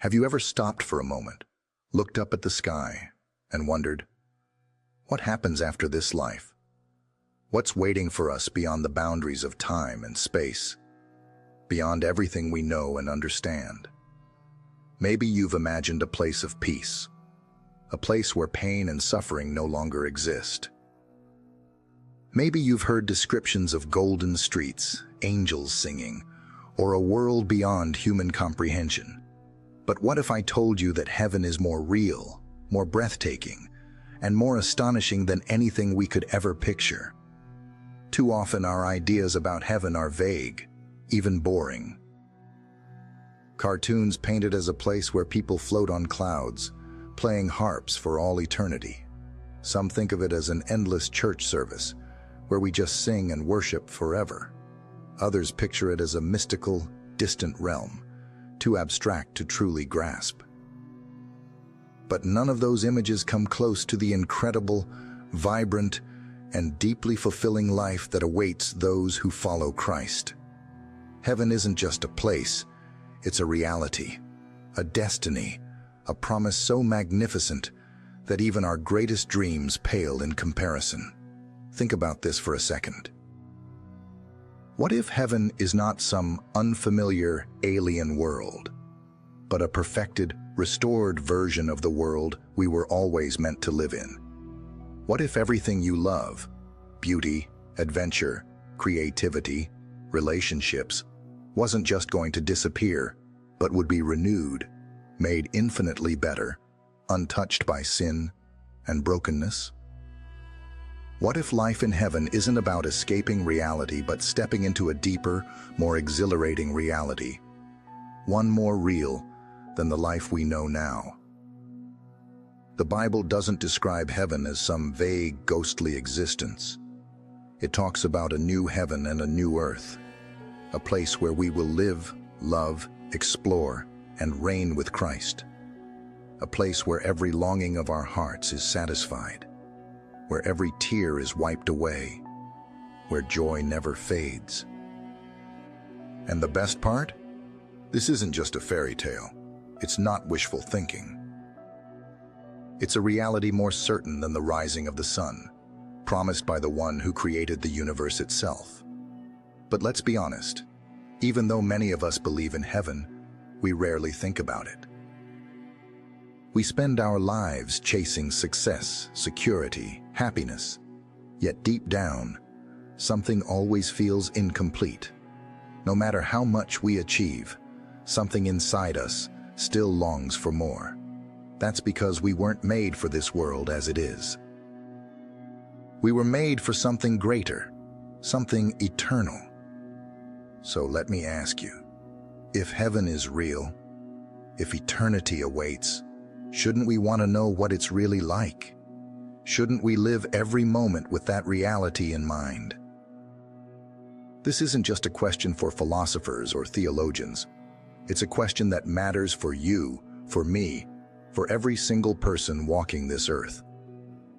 Have you ever stopped for a moment, looked up at the sky, and wondered, what happens after this life? What's waiting for us beyond the boundaries of time and space, beyond everything we know and understand? Maybe you've imagined a place of peace, a place where pain and suffering no longer exist. Maybe you've heard descriptions of golden streets, angels singing, or a world beyond human comprehension. But what if I told you that heaven is more real, more breathtaking, and more astonishing than anything we could ever picture? Too often our ideas about heaven are vague, even boring. Cartoons paint it as a place where people float on clouds, playing harps for all eternity. Some think of it as an endless church service, where we just sing and worship forever. Others picture it as a mystical, distant realm, too abstract to truly grasp. But none of those images come close to the incredible, vibrant, and deeply fulfilling life that awaits those who follow Christ. Heaven isn't just a place, it's a reality, a destiny, a promise so magnificent that even our greatest dreams pale in comparison. Think about this for a second. What if heaven is not some unfamiliar alien world, but a perfected, restored version of the world we were always meant to live in? What if everything you love, beauty, adventure, creativity, relationships, wasn't just going to disappear, but would be renewed, made infinitely better, untouched by sin and brokenness? What if life in heaven isn't about escaping reality but stepping into a deeper, more exhilarating reality, one more real than the life we know now? The Bible doesn't describe heaven as some vague, ghostly existence. It talks about a new heaven and a new earth, a place where we will live, love, explore, and reign with Christ, a place where every longing of our hearts is satisfied, where every tear is wiped away, where joy never fades. And the best part? This isn't just a fairy tale. It's not wishful thinking. It's a reality more certain than the rising of the sun, promised by the one who created the universe itself. But let's be honest, even though many of us believe in heaven, we rarely think about it. We spend our lives chasing success, security, happiness, yet deep down, something always feels incomplete. No matter how much we achieve, something inside us still longs for more. That's because we weren't made for this world as it is. We were made for something greater, something eternal. So let me ask you, if heaven is real, if eternity awaits, shouldn't we want to know what it's really like? Shouldn't we live every moment with that reality in mind? This isn't just a question for philosophers or theologians. It's a question that matters for you, for me, for every single person walking this earth.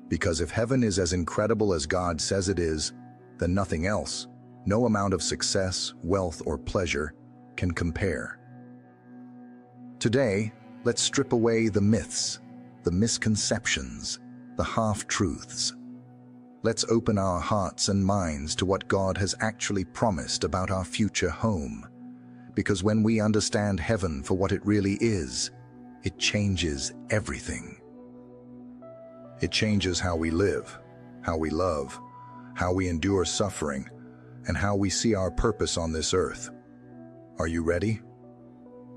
Because if heaven is as incredible as God says it is, then nothing else, no amount of success, wealth, or pleasure can compare. Today, let's strip away the myths, the misconceptions, the half-truths. Let's open our hearts and minds to what God has actually promised about our future home. Because when we understand heaven for what it really is, it changes everything. It changes how we live, how we love, how we endure suffering, and how we see our purpose on this earth. Are you ready?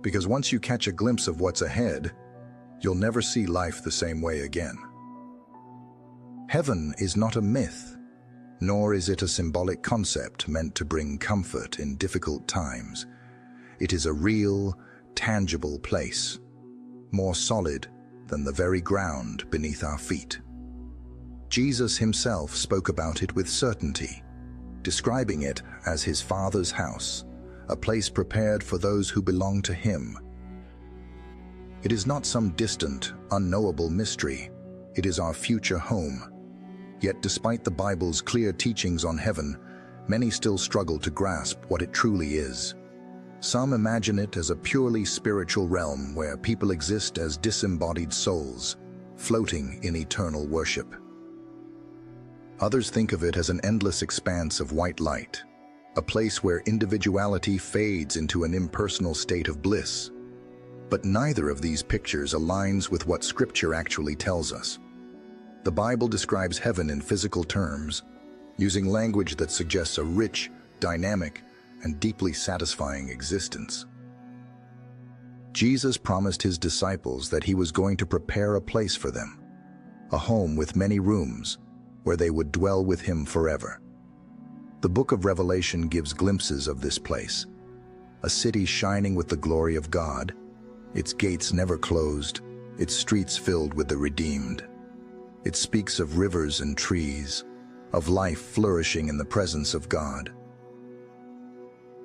Because once you catch a glimpse of what's ahead, you'll never see life the same way again. Heaven is not a myth, nor is it a symbolic concept meant to bring comfort in difficult times. It is a real, tangible place, more solid than the very ground beneath our feet. Jesus himself spoke about it with certainty, describing it as his Father's house, a place prepared for those who belong to him. It is not some distant, unknowable mystery. It is our future home. Yet despite the Bible's clear teachings on heaven, many still struggle to grasp what it truly is. Some imagine it as a purely spiritual realm where people exist as disembodied souls, floating in eternal worship. Others think of it as an endless expanse of white light, a place where individuality fades into an impersonal state of bliss. But neither of these pictures aligns with what Scripture actually tells us. The Bible describes heaven in physical terms, using language that suggests a rich, dynamic, and deeply satisfying existence. Jesus promised his disciples that he was going to prepare a place for them, a home with many rooms, where they would dwell with him forever. The book of Revelation gives glimpses of this place, a city shining with the glory of God, its gates never closed, its streets filled with the redeemed. It speaks of rivers and trees, of life flourishing in the presence of God.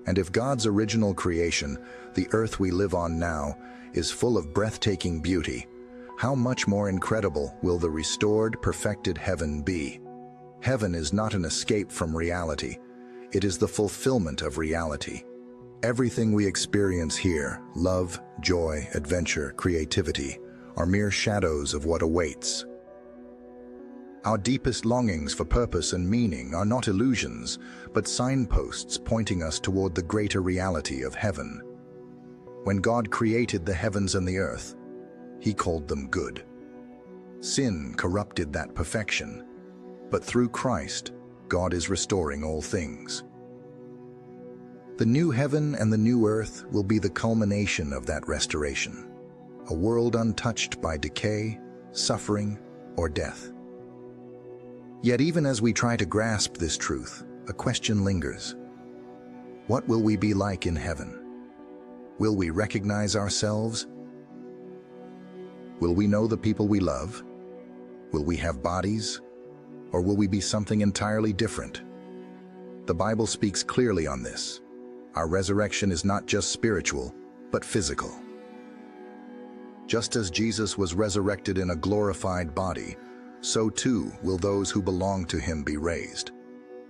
And if God's original creation, the earth we live on now, is full of breathtaking beauty, how much more incredible will the restored, perfected heaven be? Heaven is not an escape from reality. It is the fulfillment of reality. Everything we experience here, love, joy, adventure, creativity, are mere shadows of what awaits. Our deepest longings for purpose and meaning are not illusions, but signposts pointing us toward the greater reality of heaven. When God created the heavens and the earth, he called them good. Sin corrupted that perfection, but through Christ, God is restoring all things. The new heaven and the new earth will be the culmination of that restoration, a world untouched by decay, suffering, or death. Yet even as we try to grasp this truth, a question lingers. What will we be like in heaven? Will we recognize ourselves? Will we know the people we love? Will we have bodies? Or will we be something entirely different? The Bible speaks clearly on this. Our resurrection is not just spiritual, but physical. Just as Jesus was resurrected in a glorified body, so too will those who belong to him be raised.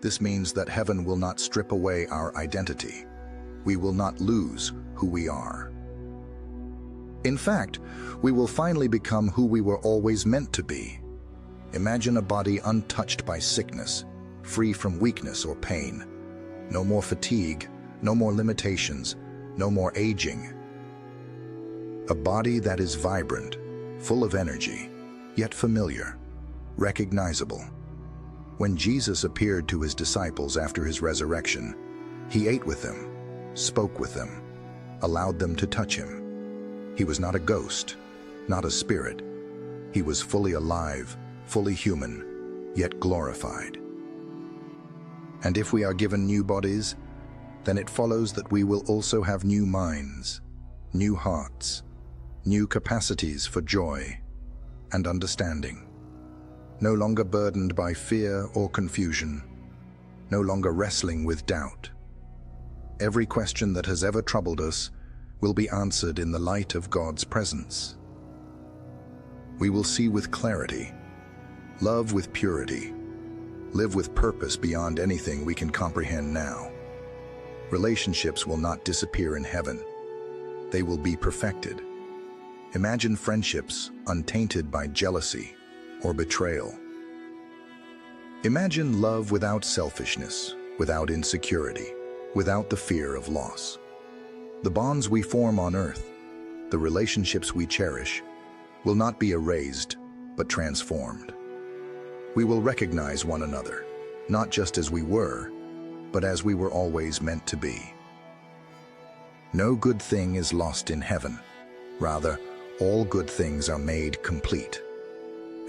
This means that heaven will not strip away our identity. We will not lose who we are. In fact, we will finally become who we were always meant to be. Imagine a body untouched by sickness, free from weakness or pain. No more fatigue, no more limitations, no more aging. A body that is vibrant, full of energy, yet familiar, recognizable. When Jesus appeared to his disciples after his resurrection, he ate with them, spoke with them, allowed them to touch him. He was not a ghost, not a spirit. He was fully alive, fully human, yet glorified. And if we are given new bodies, then it follows that we will also have new minds, new hearts, new capacities for joy and understanding. No longer burdened by fear or confusion, no longer wrestling with doubt. Every question that has ever troubled us will be answered in the light of God's presence. We will see with clarity, love with purity, live with purpose beyond anything we can comprehend now. Relationships will not disappear in heaven. They will be perfected. Imagine friendships untainted by jealousy or betrayal. Imagine love without selfishness, without insecurity, without the fear of loss. The bonds we form on earth, the relationships we cherish, will not be erased, but transformed. We will recognize one another, not just as we were, but as we were always meant to be. No good thing is lost in heaven. Rather, all good things are made complete.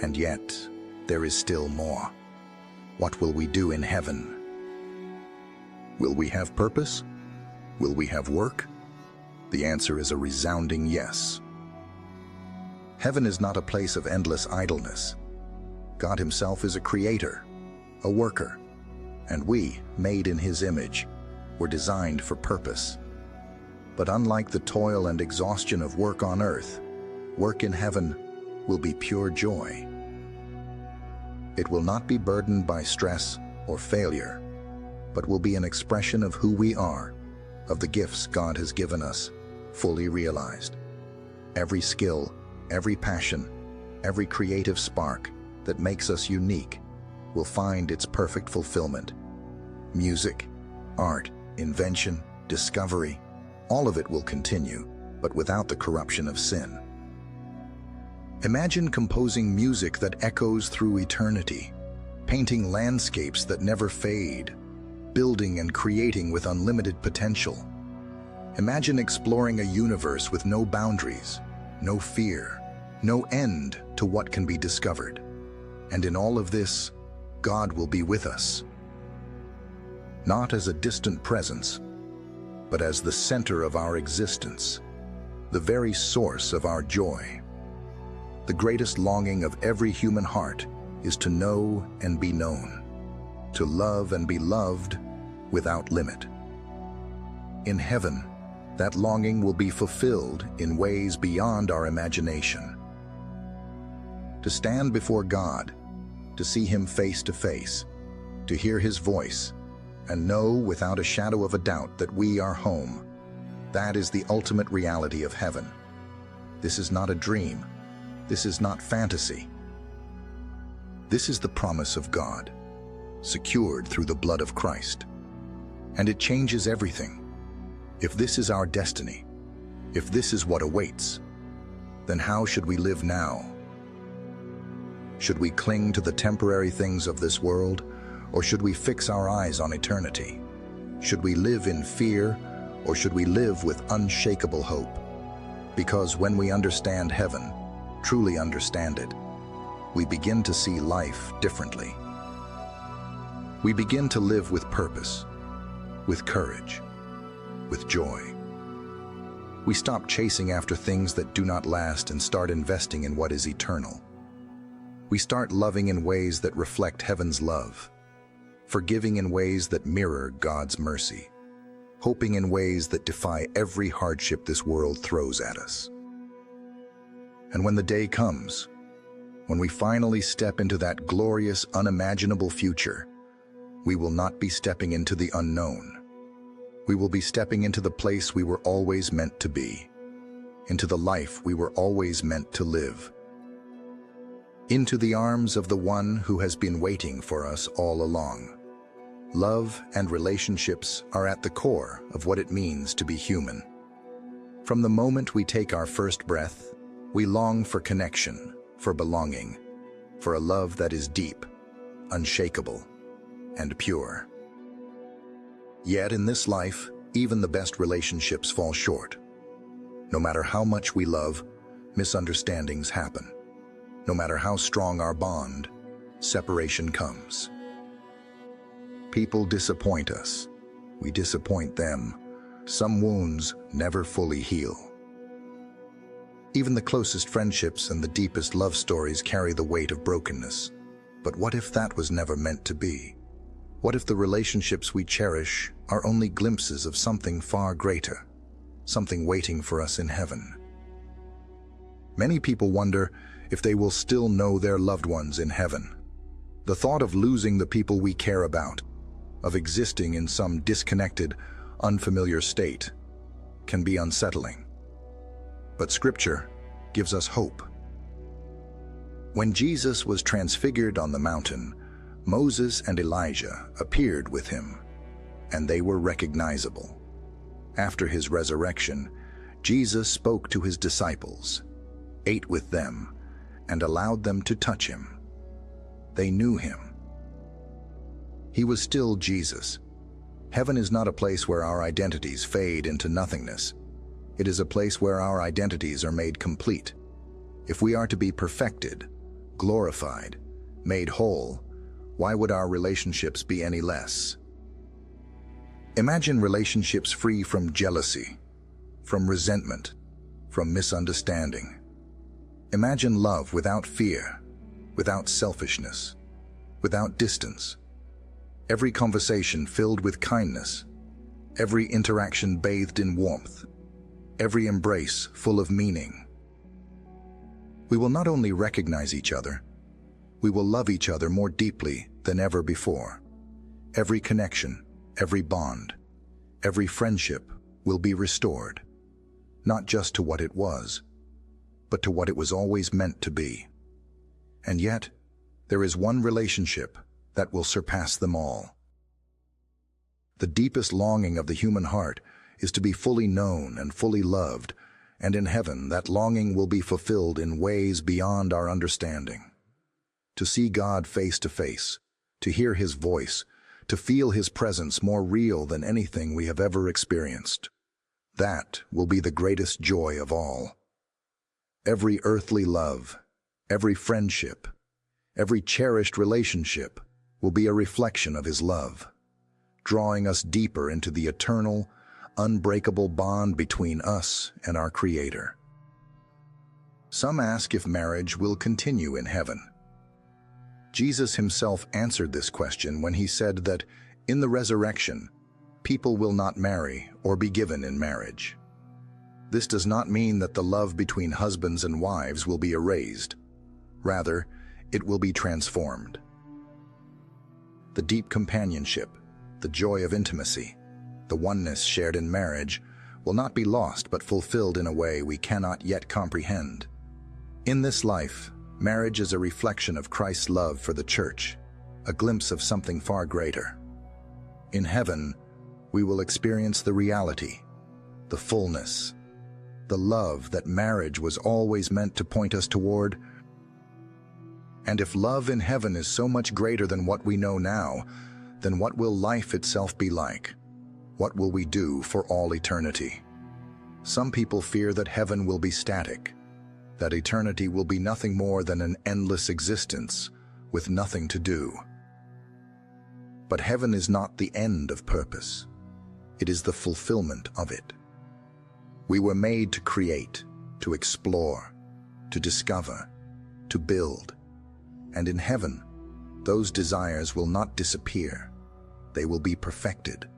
And yet, there is still more. What will we do in heaven? Will we have purpose? Will we have work? The answer is a resounding yes. Heaven is not a place of endless idleness. God himself is a creator, a worker, and we, made in his image, were designed for purpose. But unlike the toil and exhaustion of work on earth, work in heaven will be pure joy. It will not be burdened by stress or failure, but will be an expression of who we are, of the gifts God has given us fully realized. Every skill, every passion, every creative spark that makes us unique will find its perfect fulfillment. Music, art, invention, discovery, all of it will continue, but without the corruption of sin. Imagine composing music that echoes through eternity, painting landscapes that never fade, building and creating with unlimited potential. Imagine exploring a universe with no boundaries, no fear, no end to what can be discovered. And in all of this, God will be with us. Not as a distant presence, but as the center of our existence, the very source of our joy. The greatest longing of every human heart is to know and be known, to love and be loved without limit. In heaven, that longing will be fulfilled in ways beyond our imagination. To stand before God, to see Him face to face, to hear His voice, and know without a shadow of a doubt that we are home, that is the ultimate reality of heaven. This is not a dream. This is not fantasy. This is the promise of God, secured through the blood of Christ. And it changes everything. If this is our destiny, if this is what awaits, then how should we live now? Should we cling to the temporary things of this world, or should we fix our eyes on eternity? Should we live in fear, or should we live with unshakable hope? Because when we understand heaven, truly understand it, we begin to see life differently. We begin to live with purpose, with courage, with joy. We stop chasing after things that do not last and start investing in what is eternal. We start loving in ways that reflect heaven's love, forgiving in ways that mirror God's mercy, hoping in ways that defy every hardship this world throws at us. And when the day comes, when we finally step into that glorious, unimaginable future, we will not be stepping into the unknown. We will be stepping into the place we were always meant to be, into the life we were always meant to live, into the arms of the one who has been waiting for us all along. Love and relationships are at the core of what it means to be human. From the moment we take our first breath, we long for connection, for belonging, for a love that is deep, unshakable, and pure. Yet in this life, even the best relationships fall short. No matter how much we love, misunderstandings happen. No matter how strong our bond, separation comes. People disappoint us. We disappoint them. Some wounds never fully heal. Even the closest friendships and the deepest love stories carry the weight of brokenness. But what if that was never meant to be? What if the relationships we cherish are only glimpses of something far greater, something waiting for us in heaven? Many people wonder if they will still know their loved ones in heaven. The thought of losing the people we care about, of existing in some disconnected, unfamiliar state, can be unsettling. But Scripture gives us hope. When Jesus was transfigured on the mountain, Moses and Elijah appeared with him, and they were recognizable. After his resurrection, Jesus spoke to his disciples, ate with them, and allowed them to touch him. They knew him. He was still Jesus. Heaven is not a place where our identities fade into nothingness. It is a place where our identities are made complete. If we are to be perfected, glorified, made whole, why would our relationships be any less? Imagine relationships free from jealousy, from resentment, from misunderstanding. Imagine love without fear, without selfishness, without distance. Every conversation filled with kindness, every interaction bathed in warmth, every embrace full of meaning. We will not only recognize each other, we will love each other more deeply than ever before. Every connection, every bond, every friendship will be restored, not just to what it was, but to what it was always meant to be. And yet, there is one relationship that will surpass them all. The deepest longing of the human heart is to be fully known and fully loved, and in heaven that longing will be fulfilled in ways beyond our understanding. To see God face to face, to hear His voice, to feel His presence more real than anything we have ever experienced. That will be the greatest joy of all. Every earthly love, every friendship, every cherished relationship will be a reflection of His love, drawing us deeper into the eternal, unbreakable bond between us and our Creator. Some ask if marriage will continue in heaven. Jesus Himself answered this question when He said that in the resurrection, people will not marry or be given in marriage. This does not mean that the love between husbands and wives will be erased. Rather, it will be transformed. The deep companionship, the joy of intimacy, the oneness shared in marriage will not be lost but fulfilled in a way we cannot yet comprehend. In this life, marriage is a reflection of Christ's love for the church, a glimpse of something far greater. In heaven, we will experience the reality, the fullness, the love that marriage was always meant to point us toward. And if love in heaven is so much greater than what we know now, then what will life itself be like? What will we do for all eternity? Some people fear that heaven will be static, that eternity will be nothing more than an endless existence with nothing to do. But heaven is not the end of purpose. It is the fulfillment of it. We were made to create, to explore, to discover, to build. And in heaven, those desires will not disappear. They will be perfected.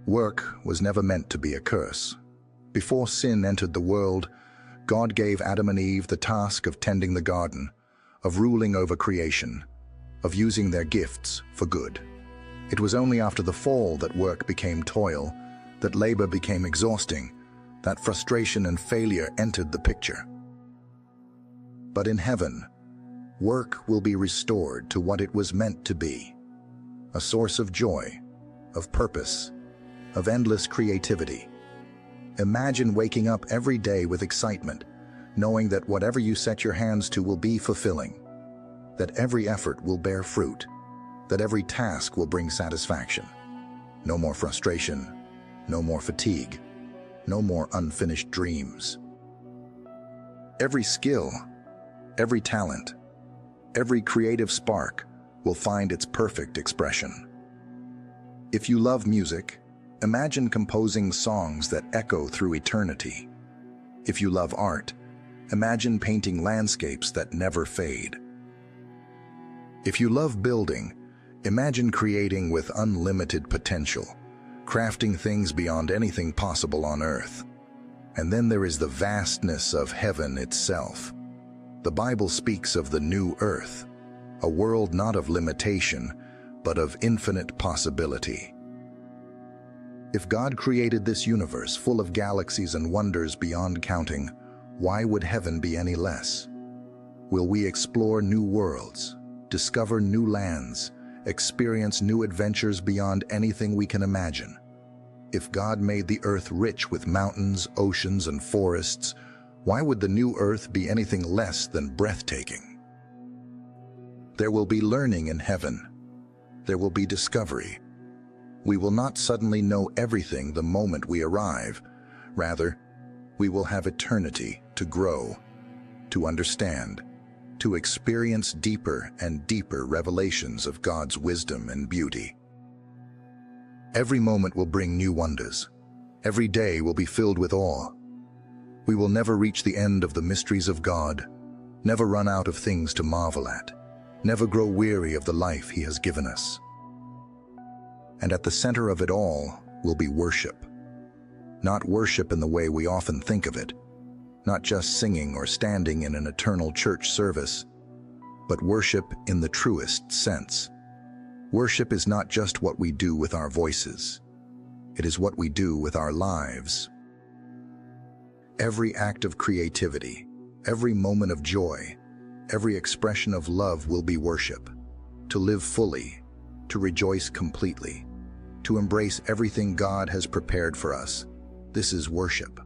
Work was never meant to be a curse. Before sin entered the world, God gave Adam and Eve the task of tending the garden, of ruling over creation, of using their gifts for good. It was only after the fall that work became toil, that labor became exhausting, that frustration and failure entered the picture. But in heaven, work will be restored to what it was meant to be, a source of joy, of purpose, of endless creativity. Imagine waking up every day with excitement, knowing that whatever you set your hands to will be fulfilling, that every effort will bear fruit, that every task will bring satisfaction. No more frustration, no more fatigue, no more unfinished dreams. Every skill, every talent, every creative spark will find its perfect expression. If you love music, imagine composing songs that echo through eternity. If you love art, imagine painting landscapes that never fade. If you love building, imagine creating with unlimited potential, crafting things beyond anything possible on earth. And then there is the vastness of heaven itself. The Bible speaks of the new earth, a world not of limitation, but of infinite possibility. If God created this universe full of galaxies and wonders beyond counting, why would heaven be any less? Will we explore new worlds, discover new lands, experience new adventures beyond anything we can imagine? If God made the earth rich with mountains, oceans, and forests, why would the new earth be anything less than breathtaking? There will be learning in heaven. There will be discovery. We will not suddenly know everything the moment we arrive. Rather, we will have eternity to grow, to understand, to experience deeper and deeper revelations of God's wisdom and beauty. Every moment will bring new wonders. Every day will be filled with awe. We will never reach the end of the mysteries of God, never run out of things to marvel at, never grow weary of the life He has given us. And at the center of it all will be worship. Not worship in the way we often think of it, not just singing or standing in an eternal church service, but worship in the truest sense. Worship is not just what we do with our voices. It is what we do with our lives. Every act of creativity, every moment of joy, every expression of love will be worship. To live fully, to rejoice completely, to embrace everything God has prepared for us. This is worship.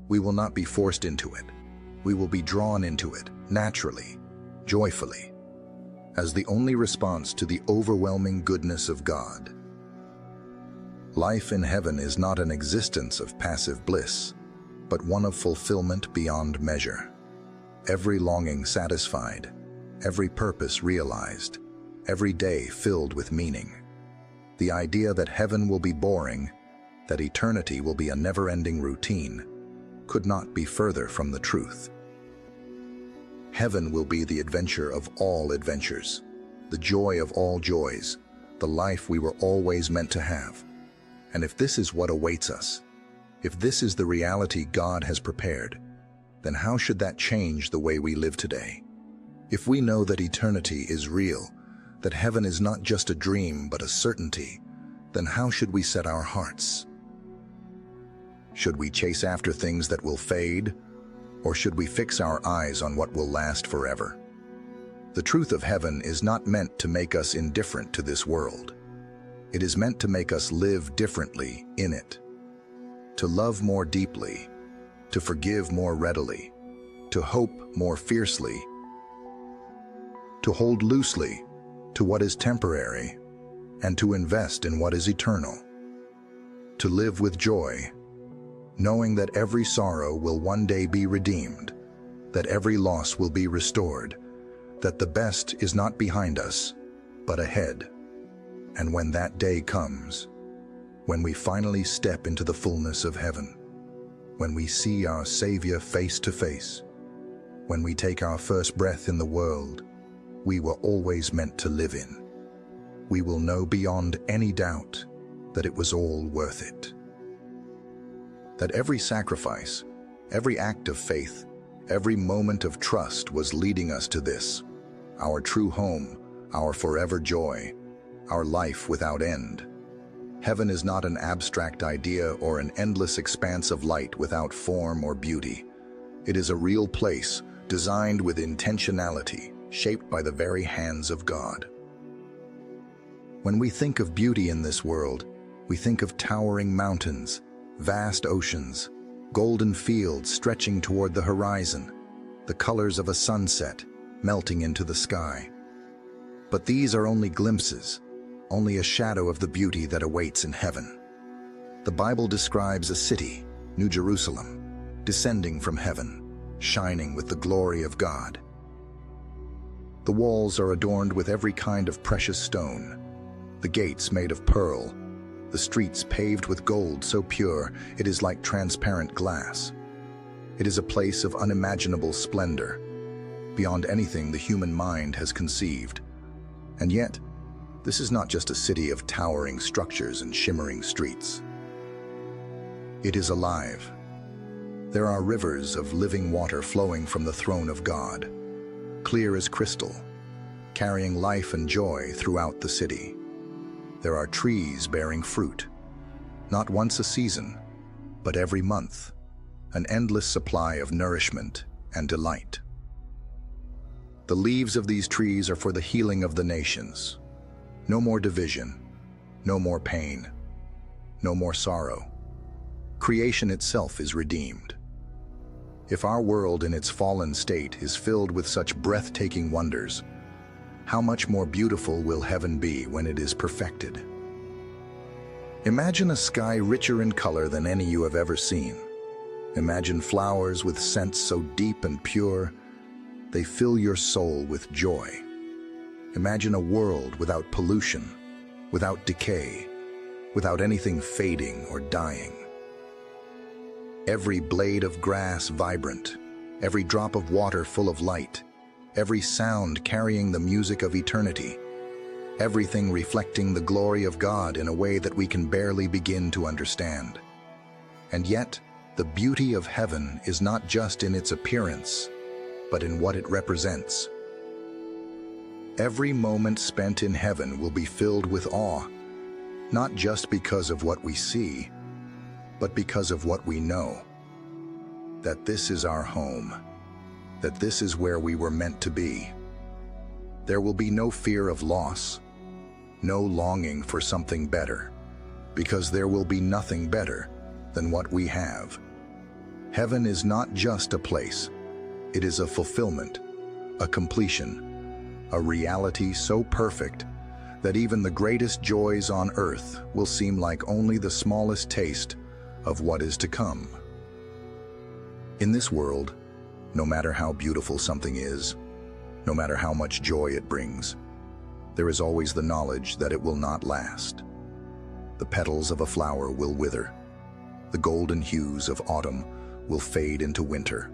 We will not be forced into it. We will be drawn into it naturally, joyfully, as the only response to the overwhelming goodness of God. Life in heaven is not an existence of passive bliss, but one of fulfillment beyond measure. Every longing satisfied, every purpose realized, every day filled with meaning. The idea that heaven will be boring, that eternity will be a never-ending routine, could not be further from the truth. Heaven will be the adventure of all adventures, the joy of all joys, the life we were always meant to have. And if this is what awaits us, if this is the reality God has prepared, then how should that change the way we live today? If we know that eternity is real, that heaven is not just a dream but a certainty, then how should we set our hearts? Should we chase after things that will fade, or should we fix our eyes on what will last forever? The truth of heaven is not meant to make us indifferent to this world. It is meant to make us live differently in it, to love more deeply, to forgive more readily, to hope more fiercely, to hold loosely to what is temporary, and to invest in what is eternal, to live with joy, knowing that every sorrow will one day be redeemed, that every loss will be restored, that the best is not behind us, but ahead. And when that day comes, when we finally step into the fullness of heaven, when we see our Savior face to face, when we take our first breath in the world we were always meant to live in, we will know beyond any doubt that it was all worth it. That every sacrifice, every act of faith, every moment of trust was leading us to this, our true home, our forever joy, our life without end. Heaven is not an abstract idea or an endless expanse of light without form or beauty. It is a real place, designed with intentionality, shaped by the very hands of God. When we think of beauty in this world, we think of towering mountains, vast oceans, golden fields stretching toward the horizon, the colors of a sunset melting into the sky. But these are only glimpses, only a shadow of the beauty that awaits in heaven. The Bible describes a city, New Jerusalem, descending from heaven, shining with the glory of God. The walls are adorned with every kind of precious stone, the gates made of pearl, the streets paved with gold so pure it is like transparent glass. It is a place of unimaginable splendor, beyond anything the human mind has conceived. And yet, this is not just a city of towering structures and shimmering streets. It is alive. There are rivers of living water flowing from the throne of God, clear as crystal, carrying life and joy throughout the city. There are trees bearing fruit, not once a season, but every month, an endless supply of nourishment and delight. The leaves of these trees are for the healing of the nations. No more division, no more pain, no more sorrow. Creation itself is redeemed. If our world in its fallen state is filled with such breathtaking wonders, how much more beautiful will heaven be when it is perfected? Imagine a sky richer in color than any you have ever seen. Imagine flowers with scents so deep and pure, they fill your soul with joy. Imagine a world without pollution, without decay, without anything fading or dying. Every blade of grass vibrant, every drop of water full of light, every sound carrying the music of eternity, everything reflecting the glory of God in a way that we can barely begin to understand. And yet, the beauty of heaven is not just in its appearance, but in what it represents. Every moment spent in heaven will be filled with awe, not just because of what we see, but because of what we know. That this is our home, that this is where we were meant to be. There will be no fear of loss, no longing for something better, because there will be nothing better than what we have. Heaven is not just a place, it is a fulfillment, a completion, a reality so perfect that even the greatest joys on earth will seem like only the smallest taste of what is to come. In this world, no matter how beautiful something is, no matter how much joy it brings, there is always the knowledge that it will not last. The petals of a flower will wither. The golden hues of autumn will fade into winter.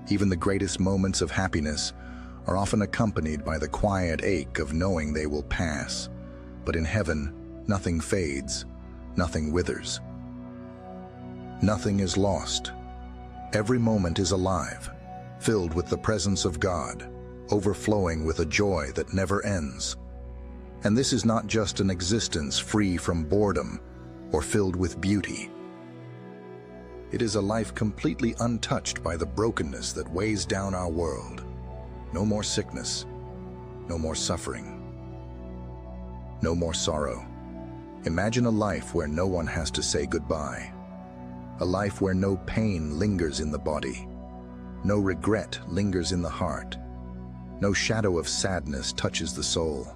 Even the greatest moments of happiness are often accompanied by the quiet ache of knowing they will pass. But in heaven, nothing fades, nothing withers. Nothing is lost. Every moment is alive, filled with the presence of God, overflowing with a joy that never ends. And this is not just an existence free from boredom or filled with beauty. It is a life completely untouched by the brokenness that weighs down our world. No more sickness, no more suffering, no more sorrow. Imagine a life where no one has to say goodbye. A life where no pain lingers in the body, no regret lingers in the heart, no shadow of sadness touches the soul.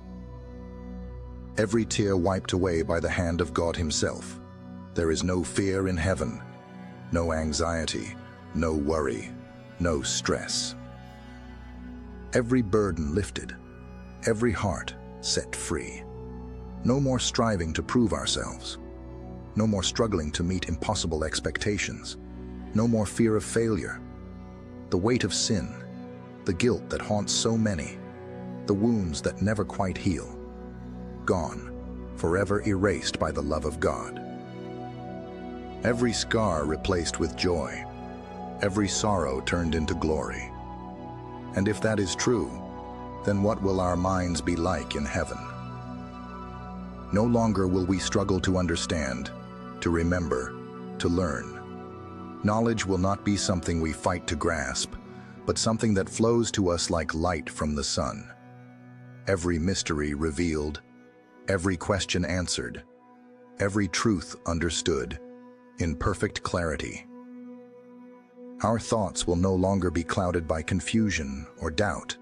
Every tear wiped away by the hand of God Himself. There is no fear in heaven, no anxiety, no worry, no stress. Every burden lifted, every heart set free. No more striving to prove ourselves. No more struggling to meet impossible expectations. No more fear of failure. The weight of sin, the guilt that haunts so many, the wounds that never quite heal. Gone, forever erased by the love of God. Every scar replaced with joy, every sorrow turned into glory. And if that is true, then what will our minds be like in heaven? No longer will we struggle to understand, to remember, to learn. Knowledge will not be something we fight to grasp, but something that flows to us like light from the sun. Every mystery revealed, every question answered, every truth understood, in perfect clarity. Our thoughts will no longer be clouded by confusion or doubt,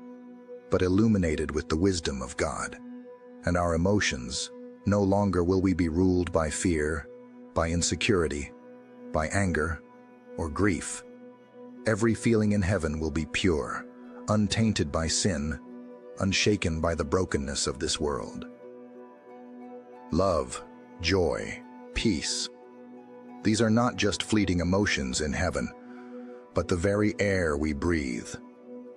but illuminated with the wisdom of God. And our emotions, no longer will we be ruled by fear, by insecurity, by anger, or grief. Every feeling in heaven will be pure, untainted by sin, unshaken by the brokenness of this world. Love, joy, peace. These are not just fleeting emotions in heaven, but the very air we breathe,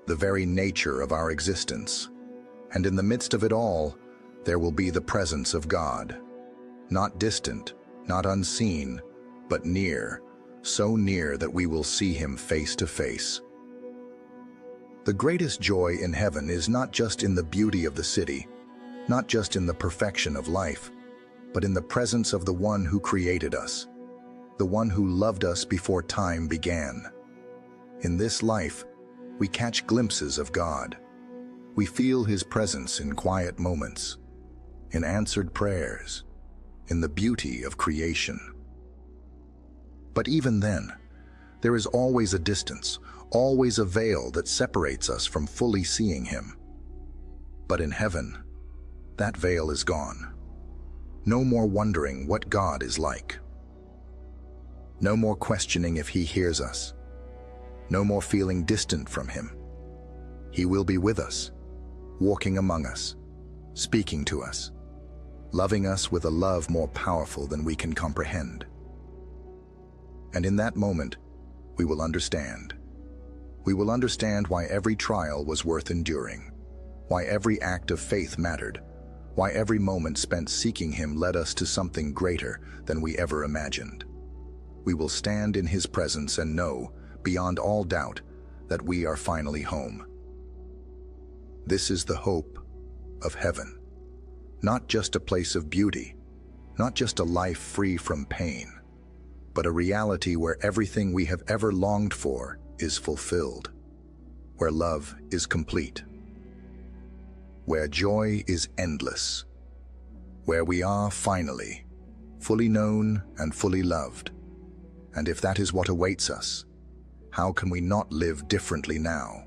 the very nature of our existence. And in the midst of it all, there will be the presence of God. Not distant, not unseen, but near, so near that we will see Him face to face. The greatest joy in heaven is not just in the beauty of the city, not just in the perfection of life, but in the presence of the one who created us, the one who loved us before time began. In this life, we catch glimpses of God. We feel His presence in quiet moments, in answered prayers, in the beauty of creation. But even then, there is always a distance, always a veil that separates us from fully seeing Him. But in heaven, that veil is gone. No more wondering what God is like. No more questioning if He hears us. No more feeling distant from Him. He will be with us, walking among us, speaking to us, loving us with a love more powerful than we can comprehend. And in that moment, we will understand. We will understand why every trial was worth enduring, why every act of faith mattered, why every moment spent seeking Him led us to something greater than we ever imagined. We will stand in His presence and know, beyond all doubt, that we are finally home. This is the hope of heaven. Not just a place of beauty, not just a life free from pain, but a reality where everything we have ever longed for is fulfilled, where love is complete, where joy is endless, where we are finally fully known and fully loved. And if that is what awaits us, how can we not live differently now?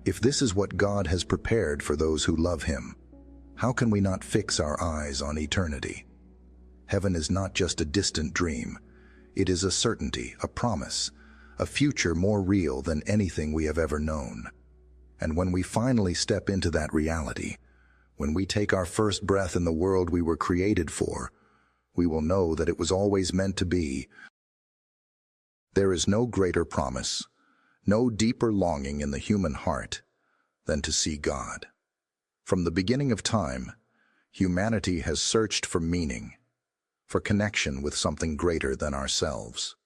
If this is what God has prepared for those who love Him, how can we not fix our eyes on eternity? Heaven is not just a distant dream. It is a certainty, a promise, a future more real than anything we have ever known. And when we finally step into that reality, when we take our first breath in the world we were created for, we will know that it was always meant to be. There is no greater promise, no deeper longing in the human heart than to see God. From the beginning of time, humanity has searched for meaning, for connection with something greater than ourselves.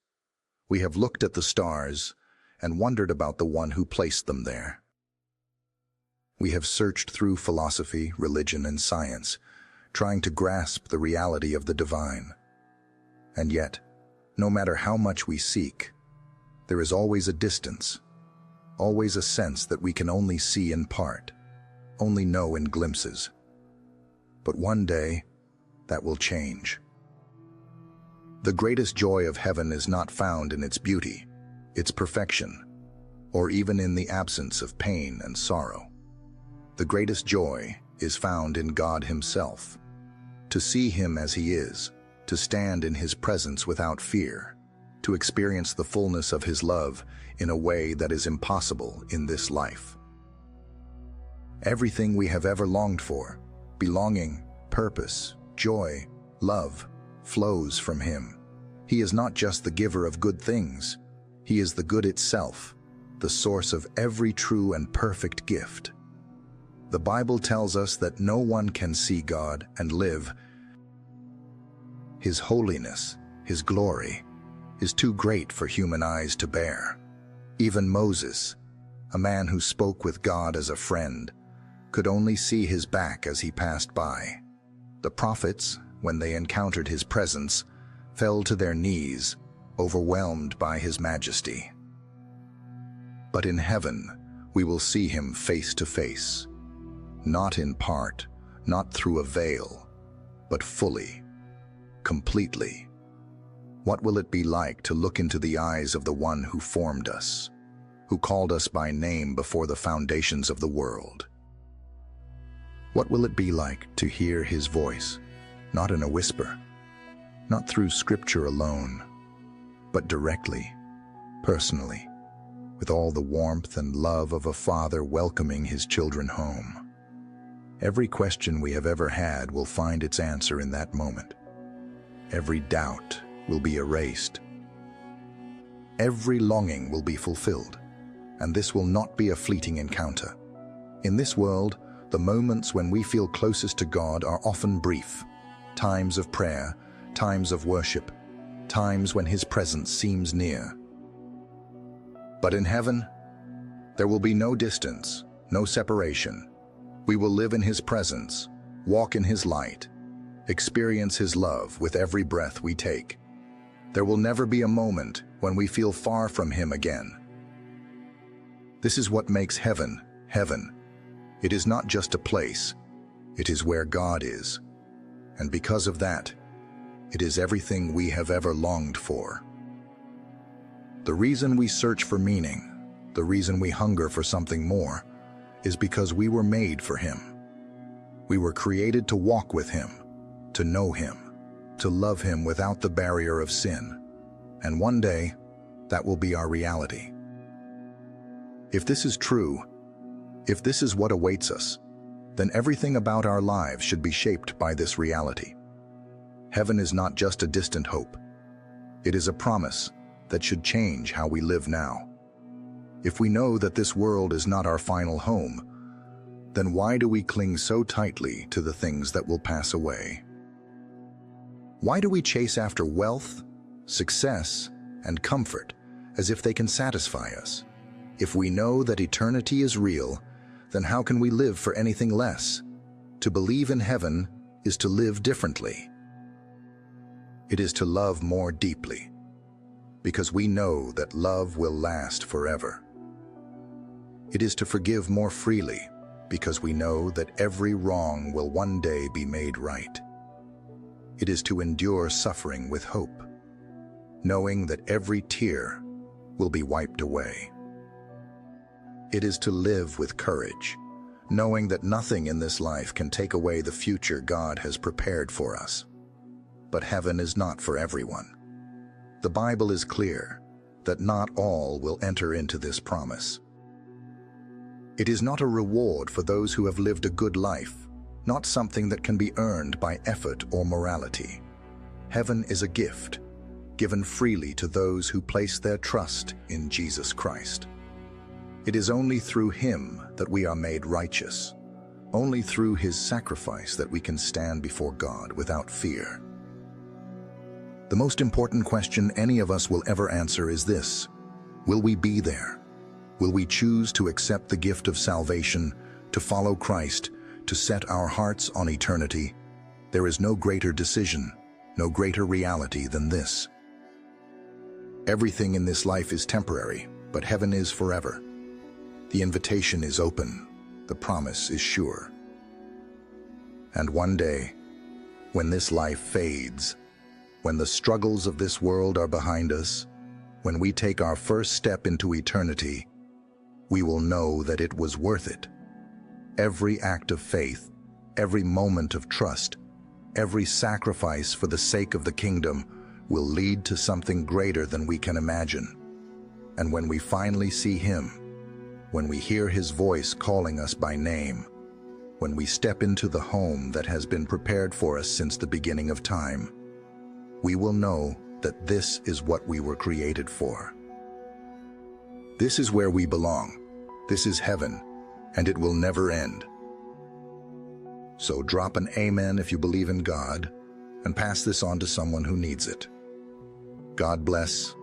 We have looked at the stars and wondered about the one who placed them there. We have searched through philosophy, religion, and science, trying to grasp the reality of the divine. And yet, no matter how much we seek, there is always a distance, always a sense that we can only see in part, only know in glimpses. But one day, that will change. The greatest joy of heaven is not found in its beauty, its perfection, or even in the absence of pain and sorrow. The greatest joy is found in God Himself. To see Him as He is, to stand in His presence without fear, to experience the fullness of His love in a way that is impossible in this life. Everything we have ever longed for, belonging, purpose, joy, love, flows from Him. He is not just the giver of good things. He is the good itself, the source of every true and perfect gift. The Bible tells us that no one can see God and live. His holiness, His glory, is too great for human eyes to bear. Even Moses, a man who spoke with God as a friend, could only see His back as He passed by. The prophets, when they encountered His presence, fell to their knees, overwhelmed by His majesty. But in heaven, we will see Him face to face, not in part, not through a veil, but fully, completely. What will it be like to look into the eyes of the one who formed us, who called us by name before the foundations of the world? What will it be like to hear His voice, not in a whisper, not through scripture alone, but directly, personally, with all the warmth and love of a father welcoming his children home? Every question we have ever had will find its answer in that moment. Every doubt will be erased. Every longing will be fulfilled, and this will not be a fleeting encounter. In this world, the moments when we feel closest to God are often brief, times of prayer, times of worship, times when His presence seems near. But in heaven, there will be no distance, no separation. We will live in His presence, walk in His light, experience His love with every breath we take. There will never be a moment when we feel far from Him again. This is what makes heaven, heaven. It is not just a place, it is where God is. And because of that, it is everything we have ever longed for. The reason we search for meaning, the reason we hunger for something more, is because we were made for Him. We were created to walk with Him, to know Him, to love Him without the barrier of sin. And one day, that will be our reality. If this is true, if this is what awaits us, then everything about our lives should be shaped by this reality. Heaven is not just a distant hope. It is a promise that should change how we live now. If we know that this world is not our final home, then why do we cling so tightly to the things that will pass away? Why do we chase after wealth, success, and comfort as if they can satisfy us? If we know that eternity is real, then how can we live for anything less? To believe in heaven is to live differently. It is to love more deeply, because we know that love will last forever. It is to forgive more freely, because we know that every wrong will one day be made right. It is to endure suffering with hope, knowing that every tear will be wiped away. It is to live with courage, knowing that nothing in this life can take away the future God has prepared for us. But heaven is not for everyone. The Bible is clear that not all will enter into this promise. It is not a reward for those who have lived a good life, not something that can be earned by effort or morality. Heaven is a gift, given freely to those who place their trust in Jesus Christ. It is only through Him that we are made righteous, only through His sacrifice that we can stand before God without fear. The most important question any of us will ever answer is this: will we be there? Will we choose to accept the gift of salvation, to follow Christ, to set our hearts on eternity? There is no greater decision, no greater reality than this. Everything in this life is temporary, but heaven is forever. The invitation is open, the promise is sure. And one day, when this life fades, when the struggles of this world are behind us, when we take our first step into eternity, we will know that it was worth it. Every act of faith, every moment of trust, every sacrifice for the sake of the kingdom will lead to something greater than we can imagine. And when we finally see Him, when we hear His voice calling us by name, when we step into the home that has been prepared for us since the beginning of time, we will know that this is what we were created for. This is where we belong. This is heaven, and it will never end. So drop an amen if you believe in God, and pass this on to someone who needs it. God bless.